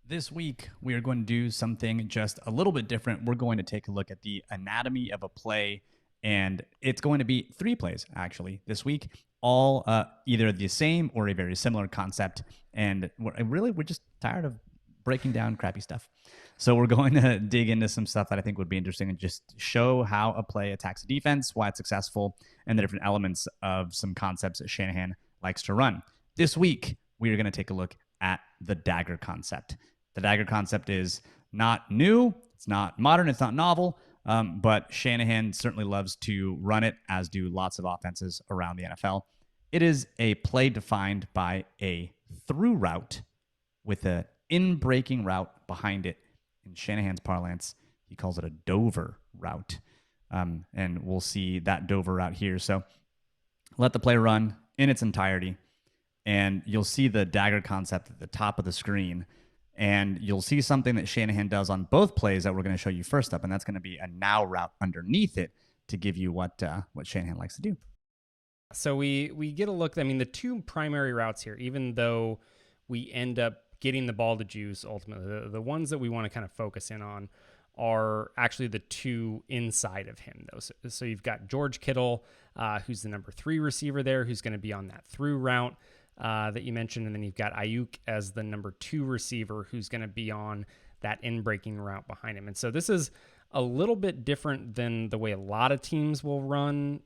This week, we are going to do something just a little bit different. We're going to take a look at the anatomy of a play, and it's going to be three plays actually this week, all either the same or a very similar concept. And we're just tired of breaking down crappy stuff. So we're going to dig into some stuff that I think would be interesting and just show how a play attacks a defense, why it's successful, and the different elements of some concepts that Shanahan likes to run. This week, we are going to take a look at the dagger concept. The dagger concept is not new, it's not modern, it's not novel, but Shanahan certainly loves to run it, as do lots of offenses around the NFL. It is a play defined by a through route with an in-breaking route behind it. In Shanahan's parlance, he calls it a Dover route. And we'll see that Dover route here. So let the play run in its entirety, and you'll see the dagger concept at the top of the screen. And you'll see something that Shanahan does on both plays that we're going to show you first up, and that's going to be a now route underneath it to give you what Shanahan likes to do. So we get a look. I mean, the two primary routes here, even though we end up getting the ball to Juice ultimately, the ones that we want to kind of focus in on are actually the two inside of him, though. So you've got George Kittle, who's the number 3 receiver there, who's going to be on that through route that you mentioned, and then you've got Ayuk as the number 2 receiver who's going to be on that in-breaking route behind him. And so this is a little bit different than the way a lot of teams will run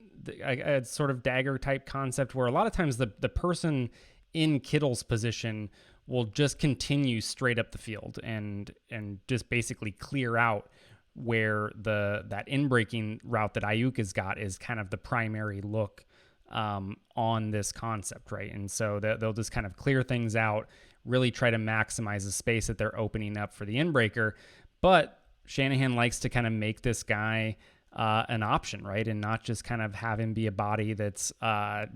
a sort of dagger type concept, where a lot of times the person in Kittle's position will just continue straight up the field and just basically clear out where that in-breaking route that Ayuk has got is kind of the primary look on this concept, right? And so they'll just kind of clear things out, really try to maximize the space that they're opening up for the in-breaker. But Shanahan likes to kind of make this guy an option, right? And not just kind of have him be a body that's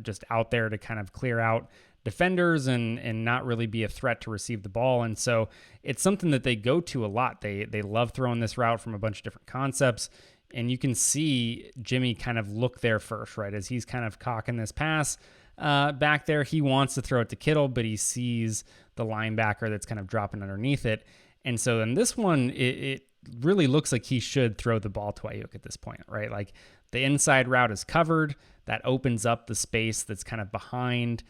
just out there to kind of clear out defenders and not really be a threat to receive the ball. And so it's something that they go to a lot. They love throwing this route from a bunch of different concepts. And you can see Jimmy kind of look there first, right? As he's kind of cocking this pass back there, he wants to throw it to Kittle, but he sees the linebacker that's kind of dropping underneath it. And so in this one, it really looks like he should throw the ball to Ayuk at this point, right? Like the inside route is covered. That opens up the space that's kind of behind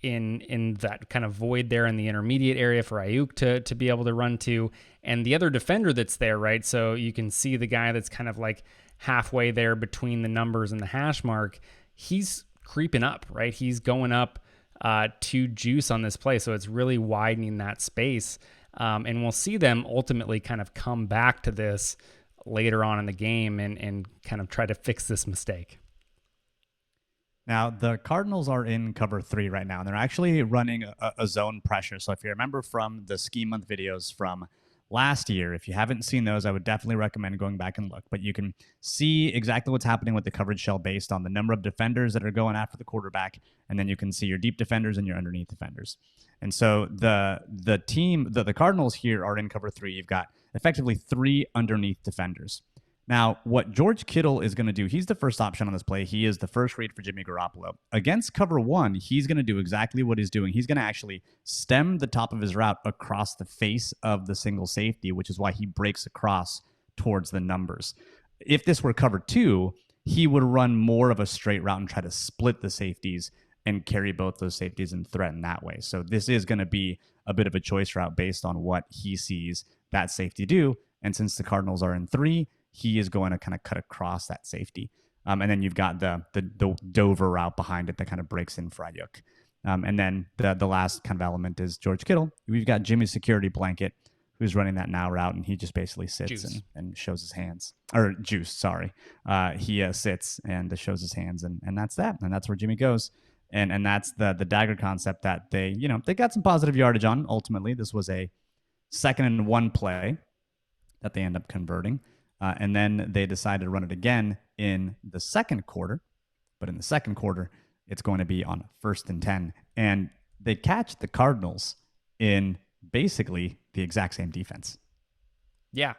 in that kind of void there in the intermediate area for Ayuk to be able to run to. And the other defender that's there, right? So you can see the guy that's kind of like halfway there between the numbers and the hash mark. He's creeping up, right? He's going up to Juice on this play. So it's really widening that space. And we'll see them ultimately kind of come back to this later on in the game and kind of try to fix this mistake. Now, the Cardinals are in cover 3 right now, and they're actually running a zone pressure. So if you remember from the Scheme Month videos from last year, if you haven't seen those, I would definitely recommend going back and look. But you can see exactly what's happening with the coverage shell based on the number of defenders that are going after the quarterback, and then you can see your deep defenders and your underneath defenders. And so the Cardinals here are in cover 3. You've got effectively 3 underneath defenders. Now, what George Kittle is going to do, he's the first option on this play. He is the first read for Jimmy Garoppolo. Against cover 1, he's going to do exactly what he's doing. He's going to actually stem the top of his route across the face of the single safety, which is why he breaks across towards the numbers. If this were cover 2, he would run more of a straight route and try to split the safeties and carry both those safeties and threaten that way. So this is going to be a bit of a choice route based on what he sees that safety do. And since the Cardinals are in 3, he is going to kind of cut across that safety. And then you've got the Dover route behind it that kind of breaks in for Ayuk. And then the last kind of element is George Kittle. We've got Jimmy's security blanket, who's running that now route, and he just basically sits and shows his hands. Or Juice, sorry. He sits and shows his hands, and that's that. And that's where Jimmy goes. And that's the dagger concept that they got some positive yardage on. Ultimately, this was a 2nd and 1 play that they end up converting. And then they decided to run it again in the second quarter. But in the second quarter, it's going to be on 1st and 10. And they catch the Cardinals in basically the exact same defense. Yeah.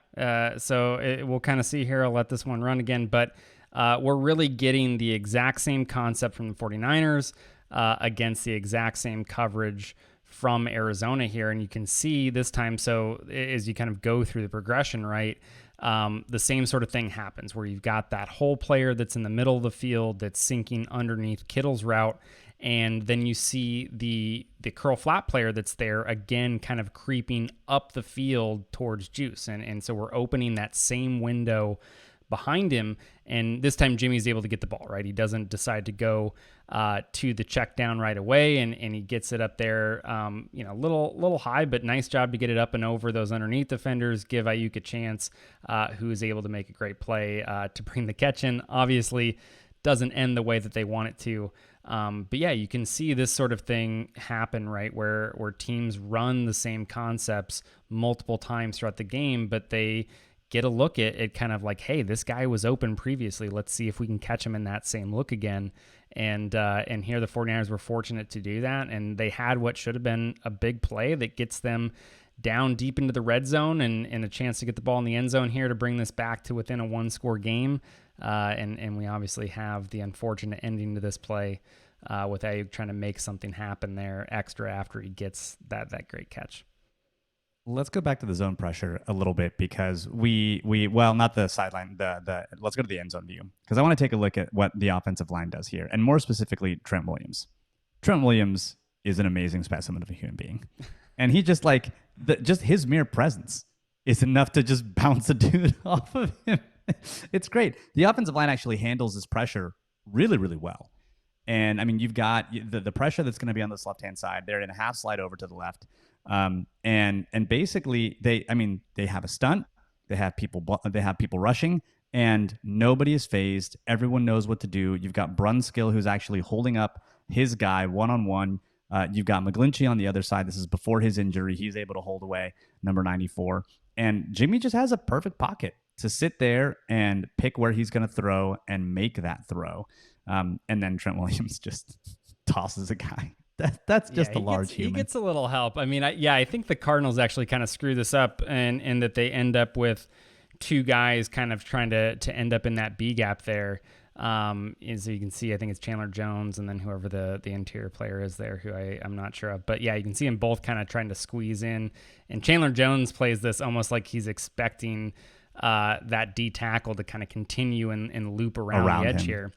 So we'll kind of see here. I'll let this one run again. But we're really getting the exact same concept from the 49ers against the exact same coverage from Arizona here. And you can see this time, so as you kind of go through the progression, right, the same sort of thing happens where you've got that whole player that's in the middle of the field that's sinking underneath Kittle's route. And then you see the curl flat player that's there again, kind of creeping up the field towards Juice. And so we're opening that same window behind him. And this time Jimmy's able to get the ball, right? He doesn't decide to go to the check down right away. And he gets it up there, little high, but nice job to get it up and over those underneath defenders, give Ayuk a chance, who is able to make a great play to bring the catch in. Obviously, doesn't end the way that they want it to. But yeah, you can see this sort of thing happen, right? Where teams run the same concepts multiple times throughout the game, but they get a look at it kind of like, hey, this guy was open previously. Let's see if we can catch him in that same look again. And here the 49ers were fortunate to do that. And they had what should have been a big play that gets them down deep into the red zone and a chance to get the ball in the end zone here to bring this back to within a one-score game. And we obviously have the unfortunate ending to this play with Ayuk trying to make something happen there extra after he gets that great catch. Let's go back to the zone pressure a little bit because well, not the sideline, let's go to the end zone view because I want to take a look at what the offensive line does here, and more specifically, Trent Williams. Trent Williams is an amazing specimen of a human being, and he just just his mere presence is enough to just bounce a dude off of him. It's great. The offensive line actually handles this pressure really, really well. And I mean, you've got the pressure that's going to be on this left-hand side. They're in a half slide over to the left. And basically they have a stunt, they have people rushing, and nobody is phased. Everyone knows what to do. You've got Brunskill, who's actually holding up his guy one-on-one. You've got McGlinchey on the other side. This is before his injury. He's able to hold away number 94. And Jimmy just has a perfect pocket to sit there and pick where he's going to throw and make that throw. And then Trent Williams just tosses a guy. That's just a large human. He gets a little help. I mean, I think the Cardinals actually kind of screw this up and that they end up with two guys kind of trying to end up in that B gap there. As you can see, I think it's Chandler Jones and then whoever the interior player is there, who I'm not sure of. But yeah, you can see them both kind of trying to squeeze in. And Chandler Jones plays this almost like he's expecting that D tackle to kind of continue and loop around the edge him here.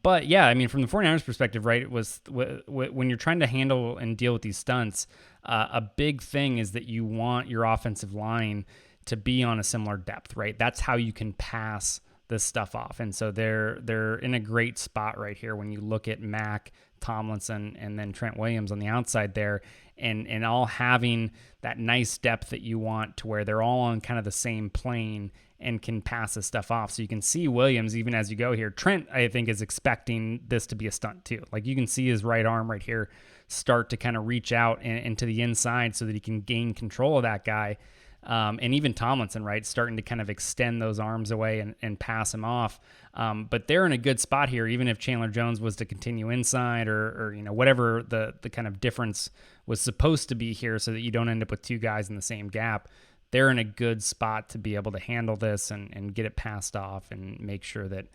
But yeah, I mean, from the 49ers perspective, right, it was when you're trying to handle and deal with these stunts, a big thing is that you want your offensive line to be on a similar depth, right? That's how you can pass this stuff off. And so they're in a great spot right here when you look at Mack, Tomlinson, and then Trent Williams on the outside there, and all having that nice depth that you want to where they're all on kind of the same plane and can pass this stuff off. So you can see Williams, even as you go here. Trent, I think, is expecting this to be a stunt too. Like you can see his right arm right here start to kind of reach out and to the inside so that he can gain control of that guy. And even Tomlinson, right, starting to kind of extend those arms away and pass him off. But they're in a good spot here, even if Chandler Jones was to continue inside or whatever the kind of difference was supposed to be here so that you don't end up with two guys in the same gap. They're in a good spot to be able to handle this and get it passed off and make sure that,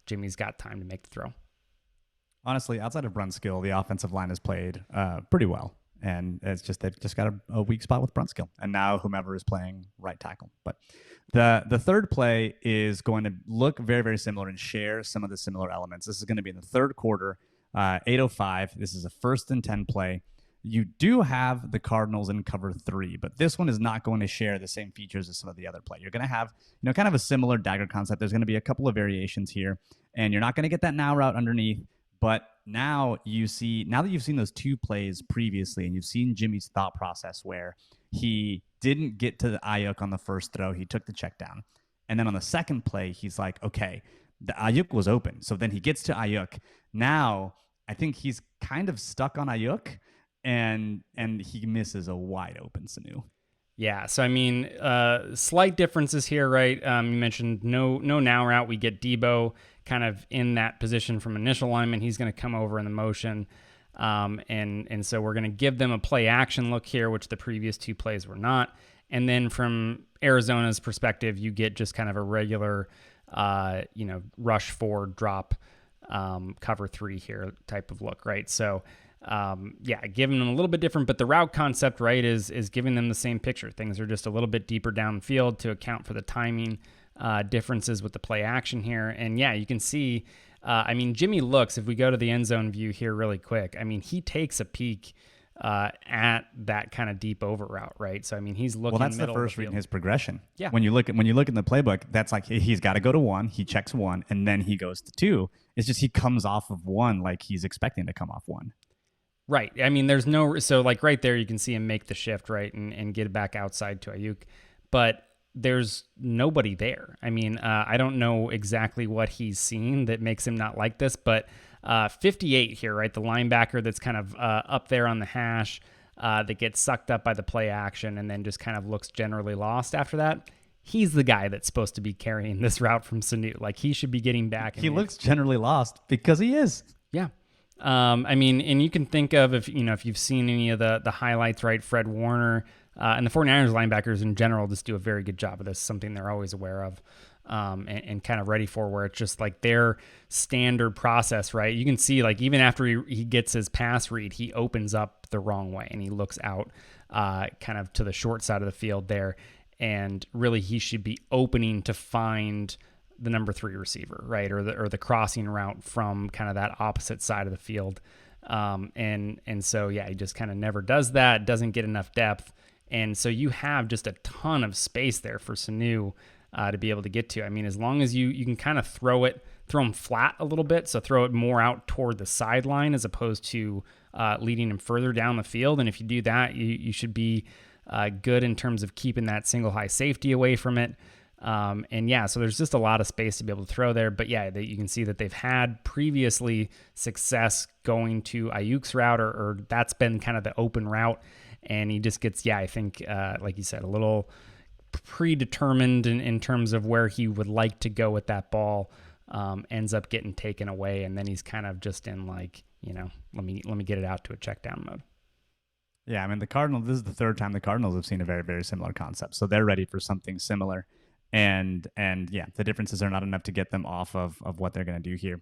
Jimmy's got time to make the throw. Honestly, outside of Brunskill, the offensive line has played pretty well. And it's just they've just got a weak spot with Brunskill, and now whomever is playing right tackle. But the third play is going to look very, very similar and share some of the similar elements. This is going to be in the third quarter, 8:05. This is a 1st and 10 play. You do have the Cardinals in cover 3, but this one is not going to share the same features as some of the other play. You're going to have, kind of a similar dagger concept. There's going to be a couple of variations here, and you're not going to get that now route underneath. But now that you've seen those two plays previously, and you've seen Jimmy's thought process where he didn't get to the Ayuk on the first throw, he took the check down. And then on the second play, he's like, okay, the Ayuk was open. So then he gets to Ayuk. Now, I think he's kind of stuck on Ayuk, and he misses a wide open Sanu. Yeah, so I mean, slight differences here, right? You mentioned no now route. We get Debo kind of in that position from initial alignment. He's going to come over in the motion, and so we're going to give them a play action look here, which the previous two plays were not. And then from Arizona's perspective, you get just kind of a regular, rush 4 drop, cover 3 here type of look, right? So Yeah, giving them a little bit different, but the route concept, right, is giving them the same picture. Things are just a little bit deeper down the field to account for the timing differences with the play action here. And yeah, you can see, I mean, Jimmy looks, if we go to the end zone view here really quick, I mean, he takes a peek at that kind of deep over route, right? So I mean, he's looking. Well, that's the middle first of the read in field. his progression. Yeah. When you look in the playbook, that's like he's got to go to one. He checks one, and then he goes to two. It's just he comes off of one like he's expecting to come off one. Right. I mean, there's no, so like right there, you can see him make the shift, right, and get it back outside to Ayuk, but there's nobody there. I mean, I don't know exactly what he's seen that makes him not like this, but 58 here, right, the linebacker that's kind of up there on the hash that gets sucked up by the play action and then just kind of looks generally lost after that. He's the guy that's supposed to be carrying this route from Sanu. Like he should be getting back. He looks generally lost because he is. Yeah. I mean, and you can think of if you've seen any of the highlights, right? Fred Warner and the 49ers linebackers in general just do a very good job of this, something they're always aware of and kind of ready for, where it's just like their standard process, right? You can see like even after he gets his pass read, he opens up the wrong way and he looks out kind of to the short side of the field there. And really he should be opening to find the number 3 receiver, right? Or the crossing route from kind of that opposite side of the field. And so, yeah, he just kind of never does that, doesn't get enough depth. And so you have just a ton of space there for Sanu to be able to get to. I mean, as long as you can kind of throw him flat a little bit. So throw it more out toward the sideline as opposed to leading him further down the field. And if you do that, you should be good in terms of keeping that single high safety away from it. And yeah, so there's just a lot of space to be able to throw there. But yeah, you can see that they've had previously success going to Ayuk's route, or that's been kind of the open route. And he just gets, I think, like you said, a little predetermined in terms of where he would like to go with that ball, ends up getting taken away. And then he's kind of just in like, let me get it out to a check down mode. Yeah, I mean, the Cardinals, this is the third time the Cardinals have seen a very, very similar concept. So they're ready for something similar. And yeah, the differences are not enough to get them off of what they're going to do here.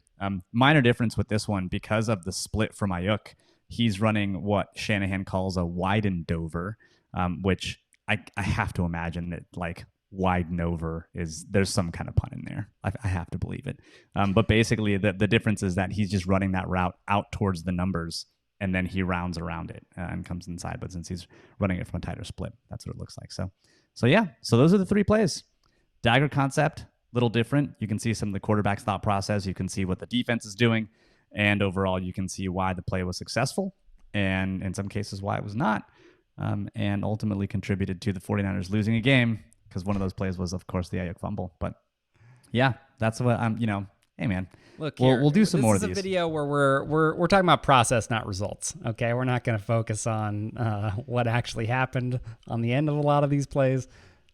Minor difference with this one, because of the split from Ayuk, he's running what Shanahan calls a widened over, which I have to imagine that like widen over there's some kind of pun in there. I have to believe it. But basically the difference is that he's just running that route out towards the numbers, and then he rounds around it and comes inside. But since he's running it from a tighter split, that's what it looks like. So yeah, so those are the 3 plays. Dagger concept, little different. You can see some of the quarterback's thought process. You can see what the defense is doing. And overall, you can see why the play was successful and in some cases why it was not. And ultimately contributed to the 49ers losing a game, because one of those plays was, of course, the Ayuk fumble. But yeah, that's what I'm, hey, man. Look, we'll do some more of these. This is a video where we're talking about process, not results. Okay, we're not going to focus on what actually happened on the end of a lot of these plays.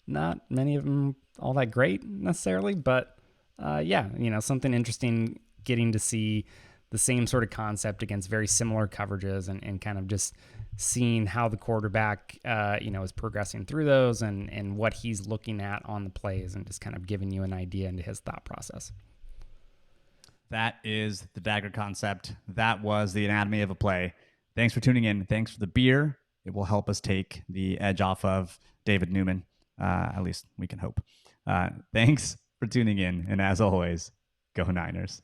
Not many of them all that great necessarily, but yeah, something interesting getting to see the same sort of concept against very similar coverages and kind of just seeing how the quarterback, is progressing through those and what he's looking at on the plays and just kind of giving you an idea into his thought process. That is the Dagger concept. That was the anatomy of a play. Thanks for tuning in. Thanks for the beer. It will help us take the edge off of David Newman. At least we can hope. Thanks for tuning in. And as always, go Niners.